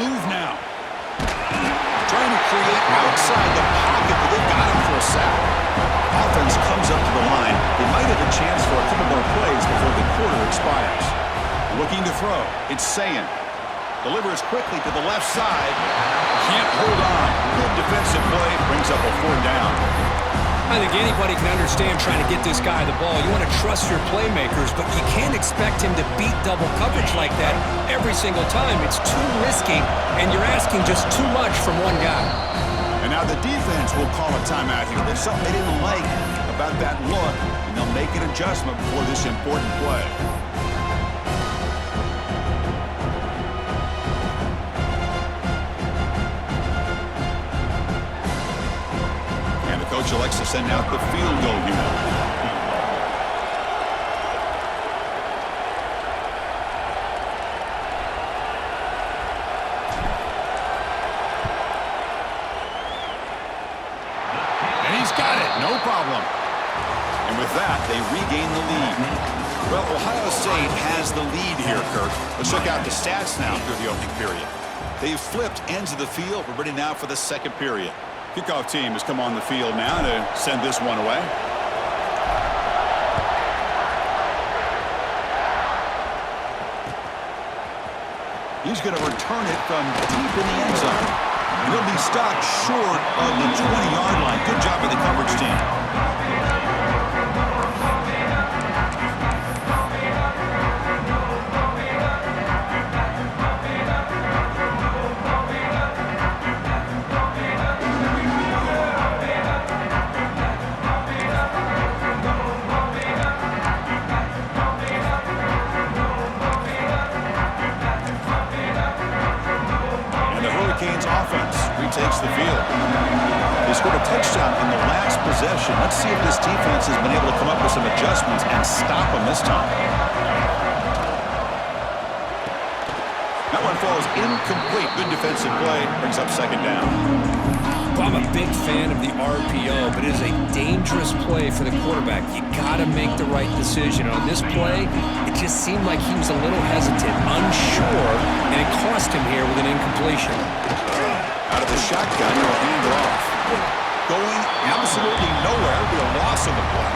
move now. Trying to create outside the pocket, but they've got him for a sack. Offense comes up to the line. They might have a chance for a couple more plays before the quarter expires. Looking to throw. It's Sayin. Delivers quickly to the left side. Can't hold on. Good defensive play. Brings up a 4th down. I think anybody can understand trying to get this guy the ball. You want to trust your playmakers, but you can't expect him to beat double coverage like that every single time. It's too risky, and you're asking just too much from one guy. And now the defense will call a timeout here. There's something they didn't like about that look, and they'll make an adjustment before this important play. Coach elects to send out the field goal unit. And he's got it, no problem. And with that, they regain the lead. Well, Ohio State has the lead here, Kirk. Let's check out the stats now through the opening period. They've flipped ends of the field. We're ready now for the second period. Kickoff team has come on the field now to send this one away. He's going to return it from deep in the end zone. And he'll be stopped short of the 20-yard line. Good job by the coverage team. Takes the field. They scored a touchdown in the last possession. Let's see if this defense has been able to come up with some adjustments and stop them this time. That one falls incomplete. Good defensive play. Brings up 2nd down. Well, I'm a big fan of the RPO, but it is a dangerous play for the quarterback. You got to make the right decision. On this play, it just seemed like he was a little hesitant, unsure, and it cost him here with an incompletion. Out of the shotgun, he'll hand it off. Going absolutely nowhere. It'll be a loss on the play.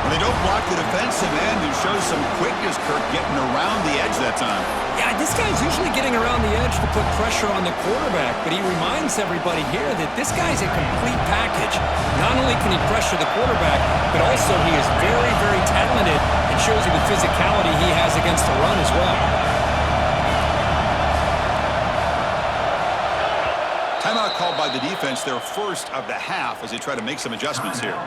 And they don't block the defensive end, who shows some quickness, Kirk, getting around the edge that time. Yeah, this guy's usually getting around the edge to put pressure on the quarterback, but he reminds everybody here that this guy's a complete package. Not only can he pressure the quarterback, but also he is very, very talented and shows you the physicality he has against the run as well. Timeout called by the defense, their first of the half, as they try to make some adjustments here.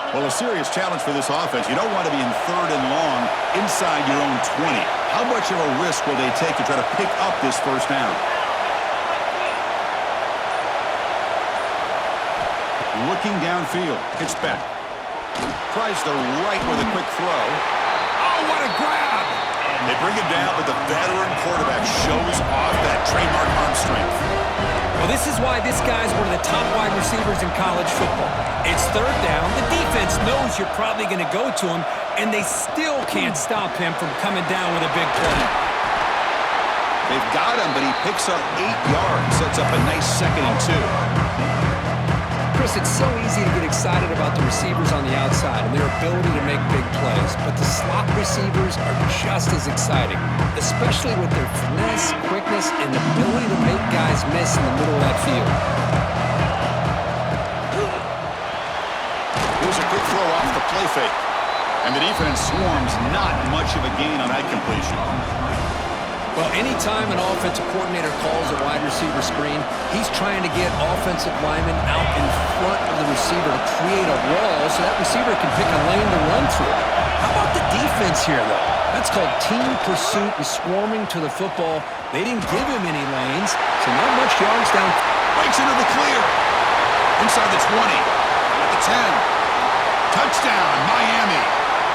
Well, a serious challenge for this offense. You don't want to be in 3rd and long inside your own 20. How much of a risk will they take to try to pick up this first down? Looking downfield. It's back. Tries the right with a quick throw. Oh, what a grab! They bring it down, but the veteran quarterback shows off that trademark arm strength. Well, this is why this guy's one of the top wide receivers in college football. It's 3rd down. The defense knows you're probably going to go to him, and they still can't stop him from coming down with a big play. They've got him, but he picks up 8 yards. Sets up a nice 2nd and 2. Chris, it's so easy to get excited about the receivers on the outside and their ability to make big plays, but the slot receivers are just as exciting, especially with their finesse, quickness, and ability to make guys miss in the middle of that field. Here's a quick throw off the play fake, and the defense swarms. Not much of a gain on that completion. Well, anytime an offensive coordinator calls a wide receiver screen, he's trying to get offensive linemen out in front of the receiver to create a wall so that receiver can pick a lane to run through. How about the defense here, though? That's called team pursuit and swarming to the football. They didn't give him any lanes, so not much yards down. Breaks into the clear. Inside the 20. At the 10. Touchdown, Miami.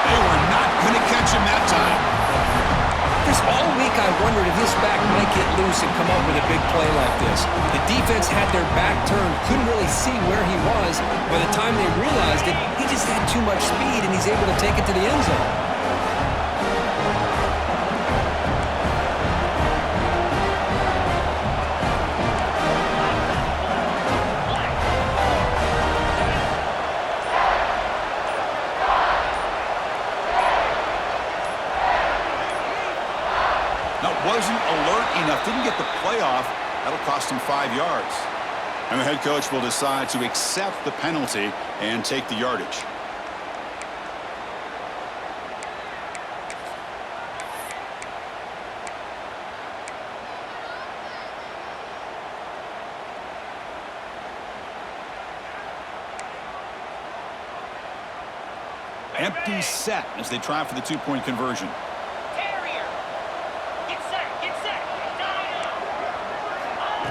They were not going to catch him that time. This all week I wondered if this back might get loose and come up with a big play like this. The defense had their back turned, couldn't really see where he was. By the time they realized it, he just had too much speed, and he's able to take it to the end zone. Wasn't alert enough, didn't get the playoff. That'll cost him 5 yards. And the head coach will decide to accept the penalty and take the yardage. Empty set as they try for the two-point conversion.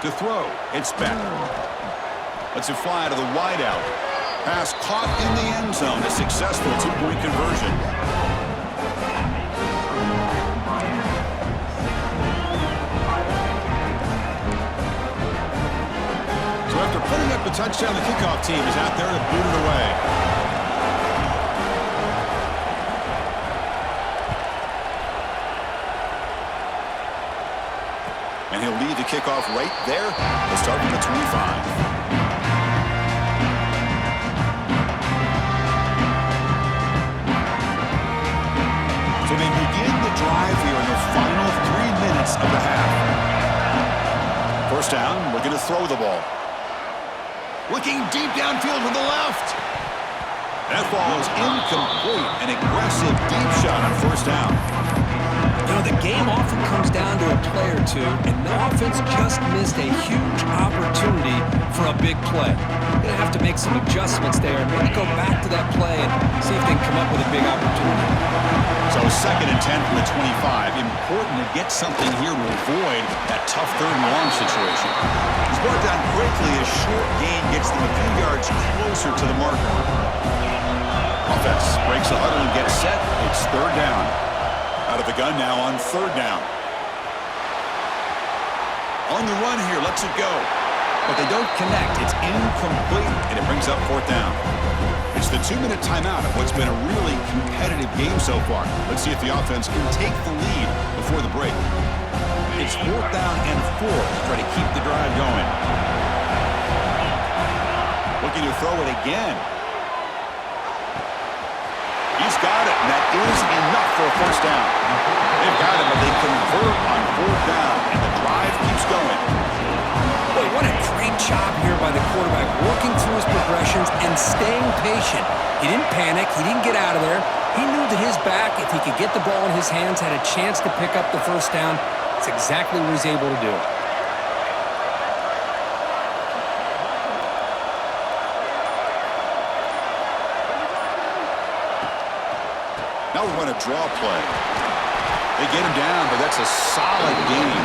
To throw, it's back. Lets it fly to the wideout. Pass caught in the end zone. A successful two-point conversion. So after putting up the touchdown, the kickoff team is out there to boot it away. And he'll lead the kickoff right there. They'll start from the 25. So they begin the drive here in the final 3 minutes of the half. First down, looking to throw the ball. Looking deep downfield to the left. That ball is incomplete. An aggressive deep shot on first down. You know, the game often comes down to a play or two, and the offense just missed a huge opportunity for a big play. They're going to have to make some adjustments there, maybe go back to that play and see if they can come up with a big opportunity. So 2nd and 10 from the 25. Important to get something here to avoid that tough 3rd and long situation. He's brought down quickly as short gain gets them a few yards closer to the marker. Offense breaks the huddle and gets set. It's 3rd down. Out of the gun now on 3rd down. On the run here, lets it go. But they don't connect. It's incomplete, and it brings up 4th down. It's the 2-minute timeout of what's been a really competitive game so far. Let's see if the offense can take the lead before the break. It's 4th down and 4 to try to keep the drive going. Looking to throw it again. He's got it, and that is enough for a first down. They've got him, but they convert on 4th down, and the drive keeps going. Boy, what a great job here by the quarterback, working through his progressions and staying patient. He didn't panic. He didn't get out of there. He knew that his back, if he could get the ball in his hands, had a chance to pick up the first down. That's exactly what he's able to do. Now we want to draw play. They get him down, but that's a solid gain.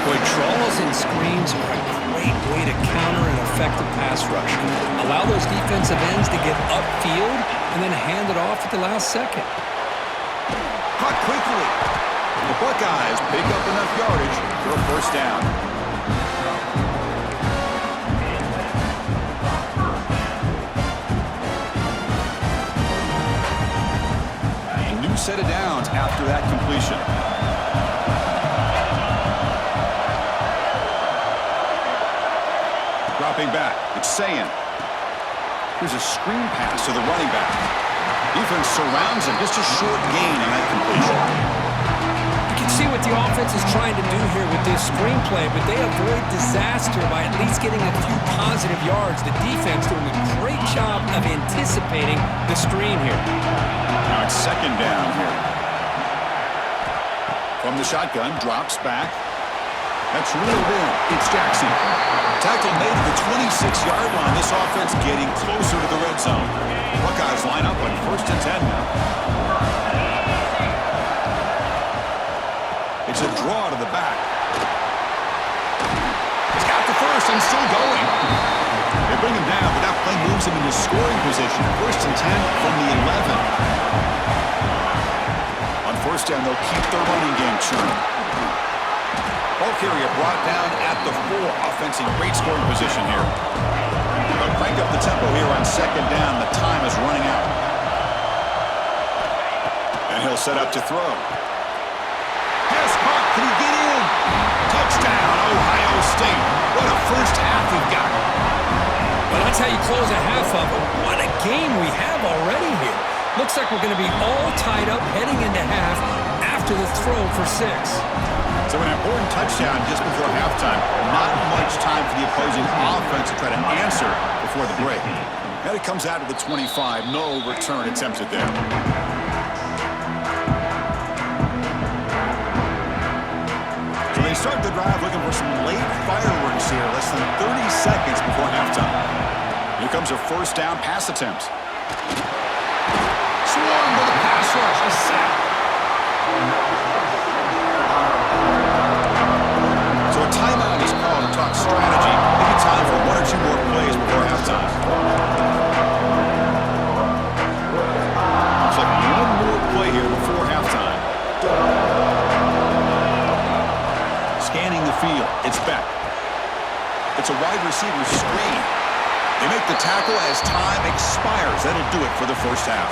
Boy, draws and screens are a great way to counter an effective pass rush. Allow those defensive ends to get upfield and then hand it off at the last second. Caught quickly. The Buckeyes pick up enough yardage for a first down. Set it down after that completion. Dropping back, it's Sayin. Here's a screen pass to the running back. Defense surrounds him, just a short gain on that completion. You can see what the offense is trying to do here with this screenplay, but they avoid disaster by at least getting a few positive yards. The defense doing a great job of anticipating the screen here. Now it's 2nd down here. From the shotgun, drops back. That's reeled in. It's Jackson. Tackle made to the 26-yard line. This offense getting closer to the red zone. Buckeyes line up on 1st and 10 now. It's a draw to the back. He's got the first and still going. They bring him down, but that play moves him into scoring position. 1st and 10 from the 11. On 1st down, they'll keep their running game churning. Ball carrier brought down at the 4. Offense in great scoring position here. They'll crank up the tempo here on 2nd down. The time is running out. And he'll set up to throw. Pass caught. Can he get in? Touchdown, Ohio State. What a first half we've got. Well, that's how you close a half of it. What a game we have already here. Looks like we're going to be all tied up heading into half after the throw for 6. So an important touchdown just before halftime. Not much time for the opposing offense to try to answer before the break. And it comes out of the 25. No return attempted there. So they start the drive looking for some late fireworks here. Less than 30 seconds before halftime. Here comes a 1st down pass attempt. Swarm with a pass rush. A sack. So a timeout is called to talk strategy. Maybe time for 1 or 2 more plays before halftime. Looks like 1 more play here before halftime. Scanning the field. It's Beck. It's a wide receiver screen. They make the tackle as time expires. That'll do it for the first half.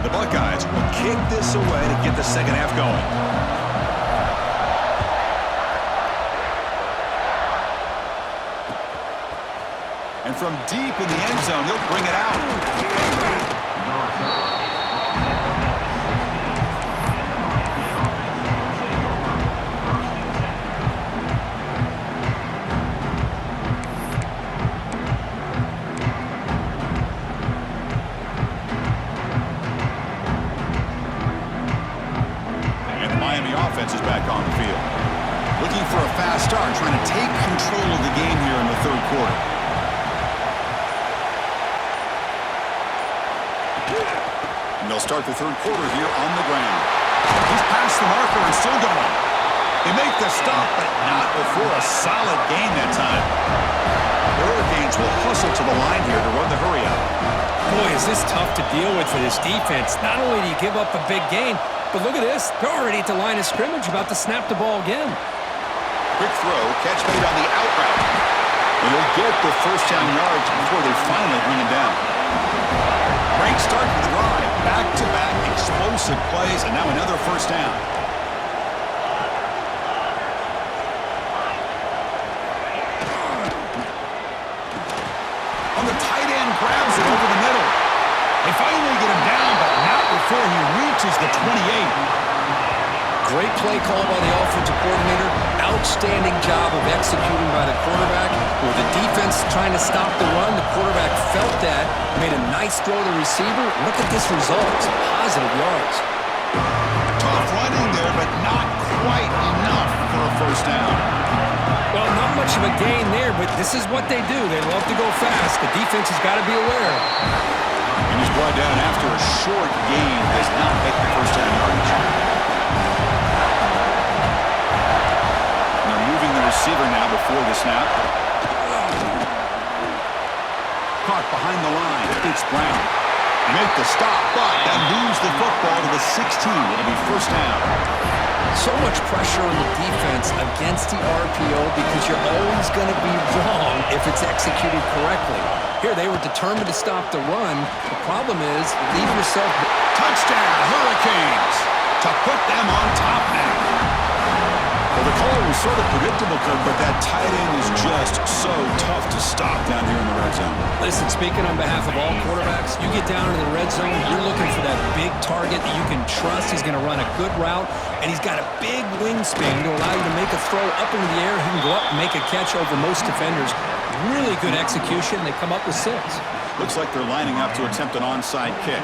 The Buckeyes will kick this away to get the second half going. And from deep in the end zone, they'll bring it out. And the Miami offense is back on the field. Looking for a fast start, trying to take control of the game here in the 3rd quarter. And they'll start the 3rd quarter here on the ground. He's past the marker and still going. They make the stop, but not before a solid gain that time. The Hurricanes will hustle to the line here to run the hurry out. Boy, is this tough to deal with for this defense. Not only do you give up a big gain, but look at this. They're already at the line of scrimmage, about to snap the ball again. Quick throw, catch made on the out route. And they'll get the 1st down yards before they finally bring him down. Great start for the drive. Back-to-back explosive plays, and now another 1st down. On the tight end, grabs it over the middle. They finally get him down, but not before he reaches the 28. Great play call by the offensive coordinator. Outstanding job of executing by the quarterback. With the defense trying to stop the run, the quarterback felt that, made a nice throw to the receiver. Look at this result. Some positive yards. Tough running there, but not quite enough for a 1st down. Well, not much of a gain there, but this is what they do. They love to go fast. The defense has got to be aware. And he's brought down after a short gain. Does not make the 1st down yardage. Receiver now before the snap. Caught behind the line. It's Brown. They make the stop, but that moves the football to the 16. It'll be 1st down. So much pressure on the defense against the RPO because you're always going to be wrong if it's executed correctly. Here, they were determined to stop the run. The problem is, leave yourself... Touchdown, Hurricanes, to put them on top now. Well, the call was sort of predictable, Kirk, but that tight end is just so tough to stop down here in the red zone. Listen, speaking on behalf of all quarterbacks, you get down in the red zone, you're looking for that big target. target that you can trust. He's going to run a good route, and he's got a big wingspan to allow you to make a throw up into the air. He can go up and make a catch over most defenders. Really good execution. They come up with 6. Looks like they're lining up to attempt an onside kick.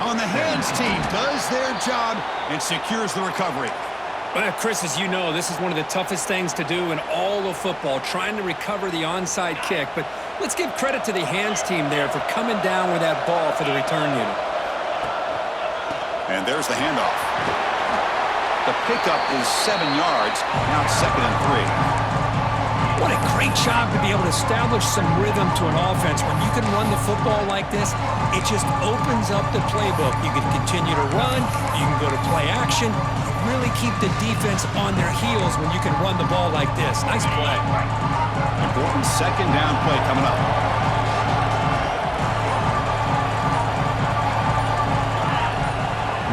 On the hands team does their job and secures the recovery. Well, Chris, as you know, this is one of the toughest things to do in all of football, trying to recover the onside kick. But let's give credit to the hands team there for coming down with that ball for the return unit. And there's the handoff. The pickup is 7 yards. Now it's 2nd and 3. What a great job to be able to establish some rhythm to an offense. When you can run the football like this, it just opens up the playbook. You can continue to run. You can go to play action. You really keep the defense on their heels when you can run the ball like this. Nice play. Important 2nd down play coming up.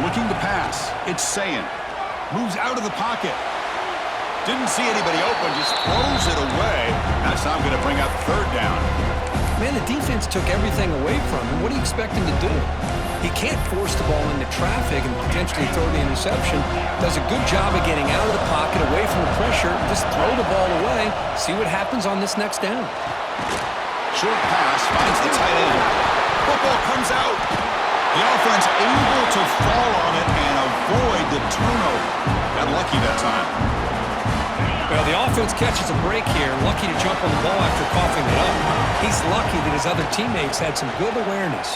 Looking to pass. It's Sayin. Moves out of the pocket. Didn't see anybody open, just throws it away. That's now going to bring up 3rd down. Man, the defense took everything away from him. What do you expect him to do? He can't force the ball into traffic and potentially throw the interception. Does a good job of getting out of the pocket, away from the pressure, just throw the ball away, see what happens on this next down. Short pass finds the tight end. Football comes out. The offense able to fall on it and avoid the turnover. Got lucky that time. Well, the offense catches a break here, lucky to jump on the ball after coughing it up. He's lucky that his other teammates had some good awareness.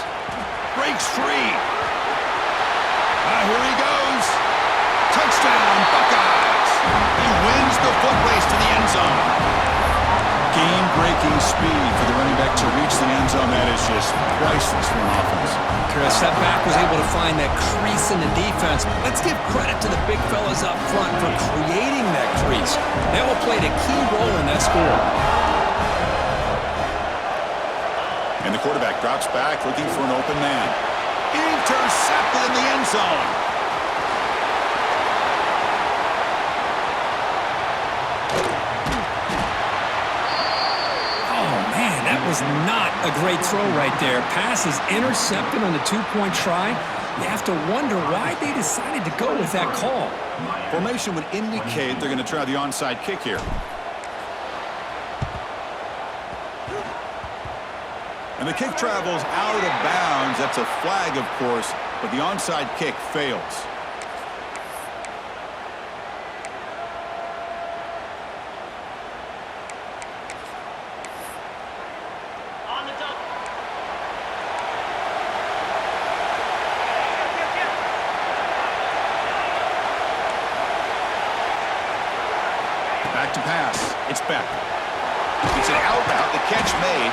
Breaks free. Here he goes. Touchdown, Buckeyes. He wins the foot race to the end zone. Game-breaking speed for the running back to reach the end zone. That is just priceless for an offense. Chris, that back was able to find that crease in the defense. Let's give credit to the big fellas up front for creating that crease. They all played a key role in that score. And the quarterback drops back looking for an open man. Intercepted in the end zone. That was not a great throw right there. Pass is intercepted on the 2-point try. You have to wonder why they decided to go with that call. Formation would indicate they're going to try the onside kick here. And the kick travels out of bounds. That's a flag, of course, but the onside kick fails. Back to pass. It's Beck. It's an out route. The catch made.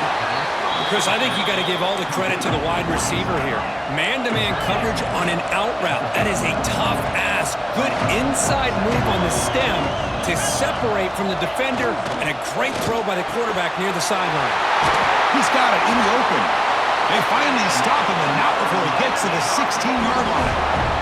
Chris, I think you got to give all the credit to the wide receiver here. Man-to-man coverage on an out route. That is a tough ask. Good inside move on the stem to separate from the defender, and a great throw by the quarterback near the sideline. He's got it in the open. They finally stop him, and not before he gets to the 16-yard line.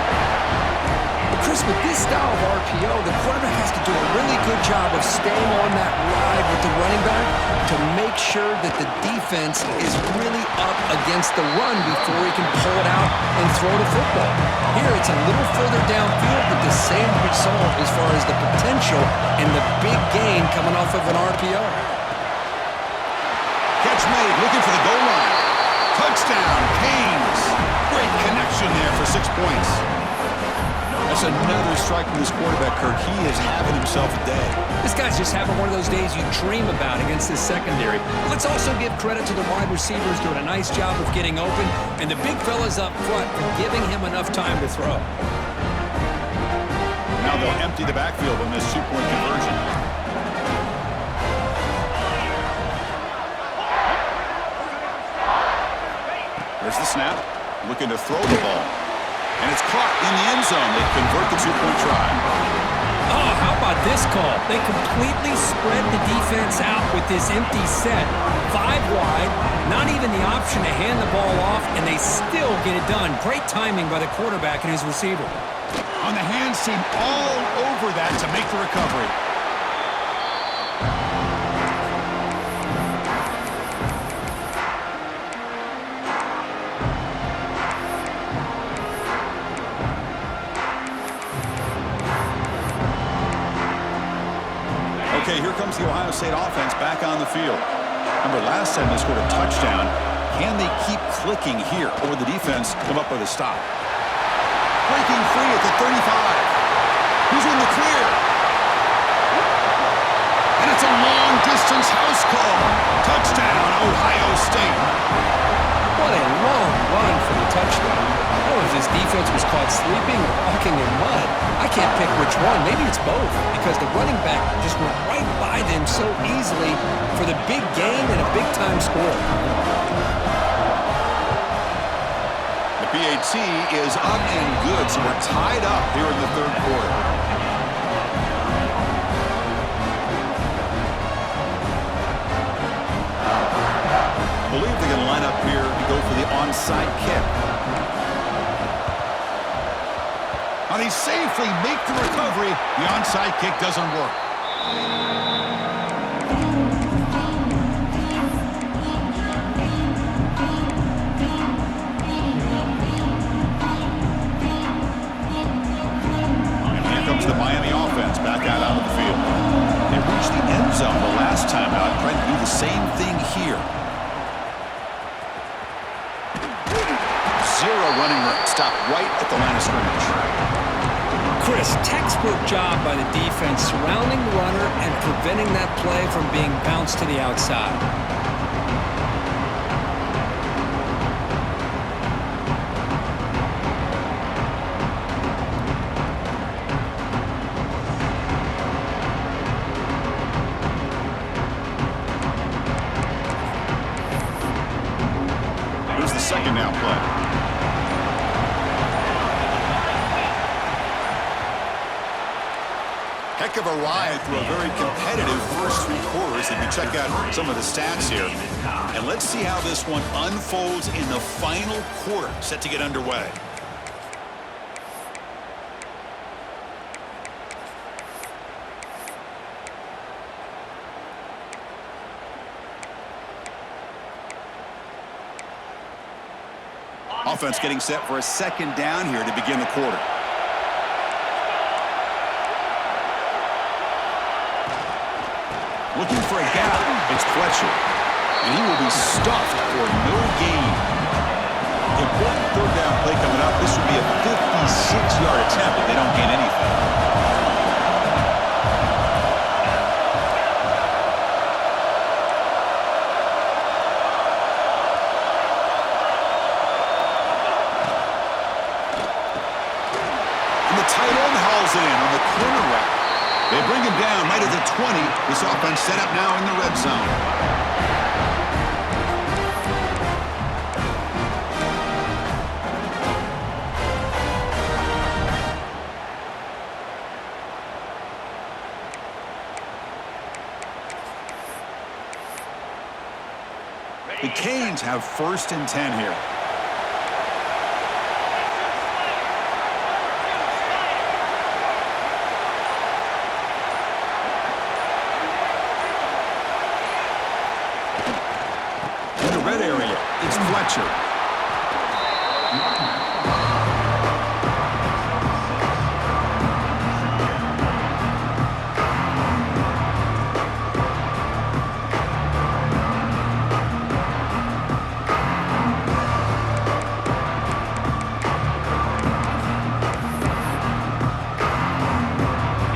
Chris, with this style of RPO, the quarterback has to do a really good job of staying on that ride with the running back to make sure that the defense is really up against the run before he can pull it out and throw the football. Here, it's a little further downfield, but the same result as far as the potential and the big gain coming off of an RPO. Catch made, looking for the goal line. Touchdown, Canes. Great connection there for 6 points. That's another strike from this quarterback, Kirk. He is having himself a day. This guy's just having one of those days you dream about against this secondary. Let's also give credit to the wide receivers doing a nice job of getting open, and the big fellas up front for giving him enough time to throw. Now they'll empty the backfield on this 2-point conversion. There's the snap. Looking to throw the ball. And it's caught in the end zone. They convert the 2-point try. Oh, how about this call? They completely spread the defense out with this empty set. 5 wide, not even the option to hand the ball off, and they still get it done. Great timing by the quarterback and his receiver. On the hands team, all over that to make the recovery. Okay, here comes the Ohio State offense back on the field. Remember, last time they scored a touchdown. Can they keep clicking here, or will the defense come up with a stop? Breaking free at the 35. He's in the clear. And it's a long-distance house call. Touchdown, Ohio State. What a long run for the touchdown. I don't know if this defense was caught sleeping or walking in mud. I can't pick which one. Maybe it's both, because the running back just went right by them so easily for the big gain and a big-time score. The PAT is up and good, so we're tied up here in the third quarter. I believe they're going to line up here and go for the onside kick. Now they safely make the recovery. The onside kick doesn't work. And here comes the Miami offense back out onto the field. They reached the end zone the last time out, trying to do the same thing here. Zero running room. Stop right at the line of scrimmage. Chris, textbook job by the defense surrounding the runner and preventing that play from being bounced to the outside. Here's the second down play. Heck of a ride through a very competitive first three quarters. If you check out some of the stats here. And let's see how this one unfolds in the final quarter, set to get underway. Offense getting set for a second down here to begin the quarter. Looking for a gap, it's Fletcher. And he will be stuffed for no gain. Important third down play coming up. This would be a 56-yard attempt if they don't gain anything. And the tight end hauls it in on the corner route. They bring him down right at the 20. This offense set up now in the red zone. The Canes have 1st and 10 here. It's Fletcher.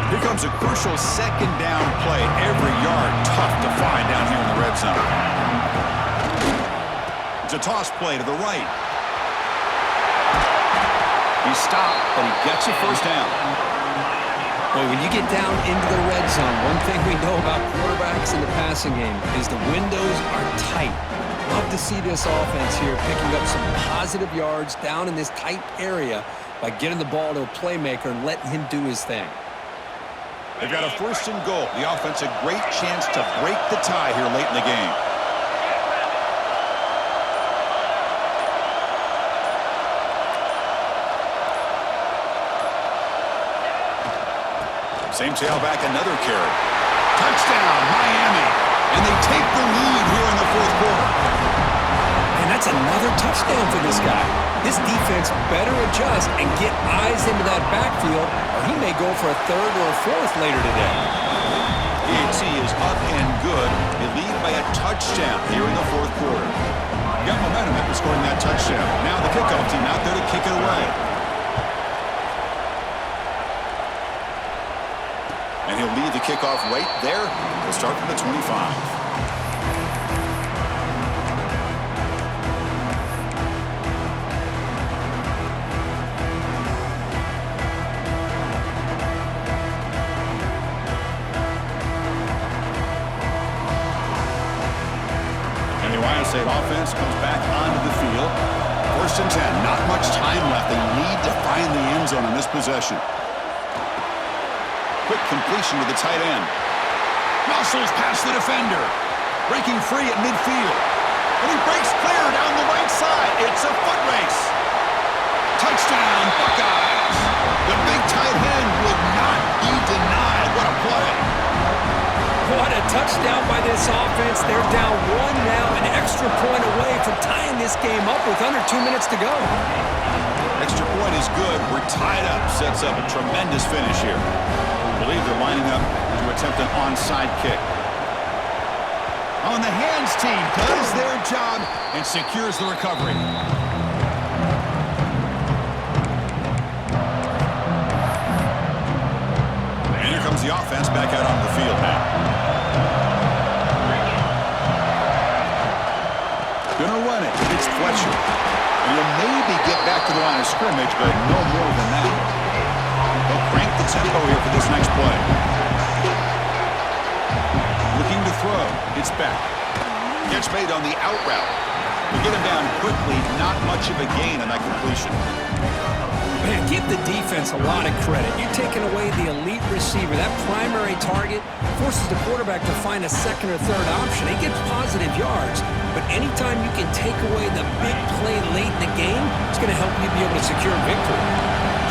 Here comes a crucial second down play. Every yard tough to find down here in the red zone. It's a toss play to the right. He stopped, but he gets a first down. Boy, when you get down into the red zone, one thing we know about quarterbacks in the passing game is the windows are tight. Love to see this offense here picking up some positive yards down in this tight area by getting the ball to a playmaker and letting him do his thing. They've got a 1st and goal. The offense a great chance to break the tie here late in the game. Same tailback, another carry. Touchdown, Miami. And they take the lead here in the fourth quarter. And that's another touchdown for this guy. This defense better adjust and get eyes into that backfield, or he may go for a 3rd or a 4th later today. PAT is up and good. They lead by a touchdown here in the fourth quarter. Got momentum after scoring that touchdown. Now the kickoff team out there to kick it away. And he'll lead the kickoff right there. We'll start from the 25. State offense comes back onto the field. 1st and 10. Not much time left. They need to find the end zone on this possession. Quick completion to the tight end. Muscles past the defender. Breaking free at midfield. And he breaks clear down the right side. It's a foot race. Touchdown, Buckeyes. The big tight end would not be denied. What a play. What a touchdown by this offense. They're down 1 now, an extra point away from tying this game up with under 2 minutes to go. Extra point is good. We're tied up. Sets up a tremendous finish here. I believe they're lining up to attempt an onside kick. On the hands team does their job and secures the recovery. And here comes the offense back out on the field now. Gonna run it. It's Fletcher. And he'll maybe get back to the line of scrimmage, but no more than that. They'll crank the tempo here for this next play. Looking to throw. It's back. Catch made on the out route. We get him down quickly. Not much of a gain on that completion. Man, give the defense a lot of credit. You're taking away the elite receiver. That primary target forces the quarterback to find a second or third option. He gets positive yards, but anytime you can take away the big play late in the game, it's going to help you be able to secure victory.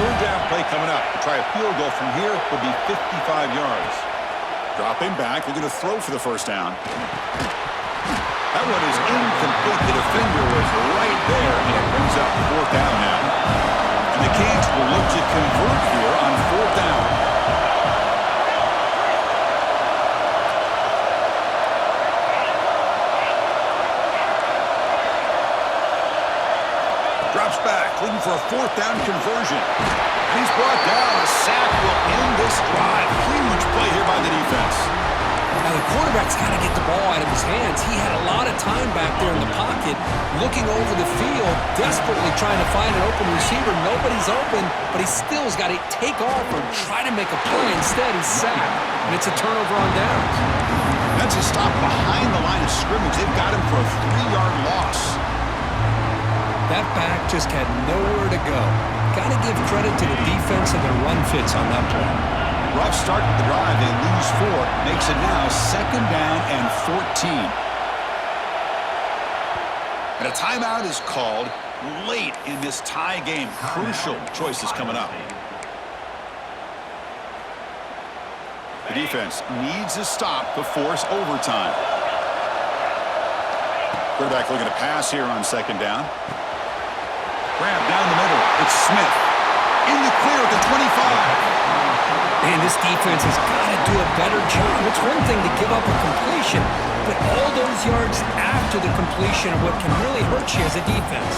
Third down play coming up. To try a field goal from here will be 55 yards. Dropping back, looking to throw for the first down. That one is incomplete. The defender was right there, and it brings up 4th down now. And the Canes will look to convert here on 4th down. Drops back, looking for a 4th down conversion. And he's brought down. A sack will end this drive. Huge play here by the defense. Now, the quarterback's got to get the ball out of his hands. He had a lot of time back there in the pocket, looking over the field, desperately trying to find an open receiver. Nobody's open, but he still has got to take off or try to make a play. Instead, he's sacked, and it's a turnover on downs. That's a stop behind the line of scrimmage. They've got him for a 3-yard loss. That back just had nowhere to go. Got to give credit to the defense and their run fits on that play. Rough start to the drive. They lose 4. Makes it now 2nd down and 14. And a timeout is called late in this tie game. Crucial choices coming up. The defense needs a stop to force overtime. Quarterback looking to pass here on 2nd down. Grab down the middle. It's Smith. In the clear at the 25. Man, this defense has got to do a better job. It's one thing to give up a completion, but all those yards after the completion are what can really hurt you as a defense.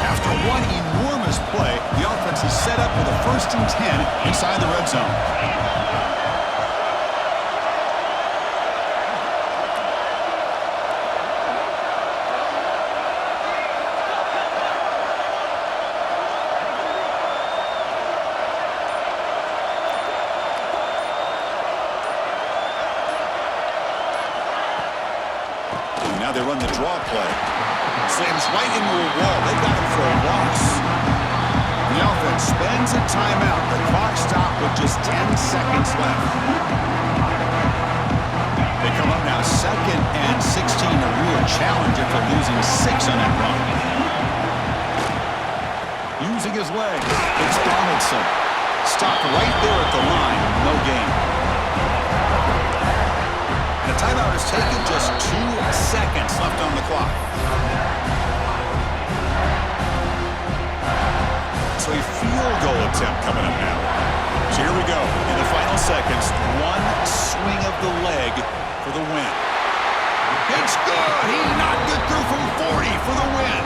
After one enormous play, the offense is set up with a 1st and 10 inside the red zone. Now they run the draw play. Slams right into a wall. They got him for a loss. The offense spends a timeout. The clock stopped with just 10 seconds left. They come up now 2nd and 16. A real challenge after losing 6 on that run. Using his legs. It's Donaldson. Stopped right there at the line. No gain. The timeout is taken, just 2 seconds left on the clock. So a field goal attempt coming up now. Here we go. In the final seconds, one swing of the leg for the win. It's good. He knocked it through from 40 for the win.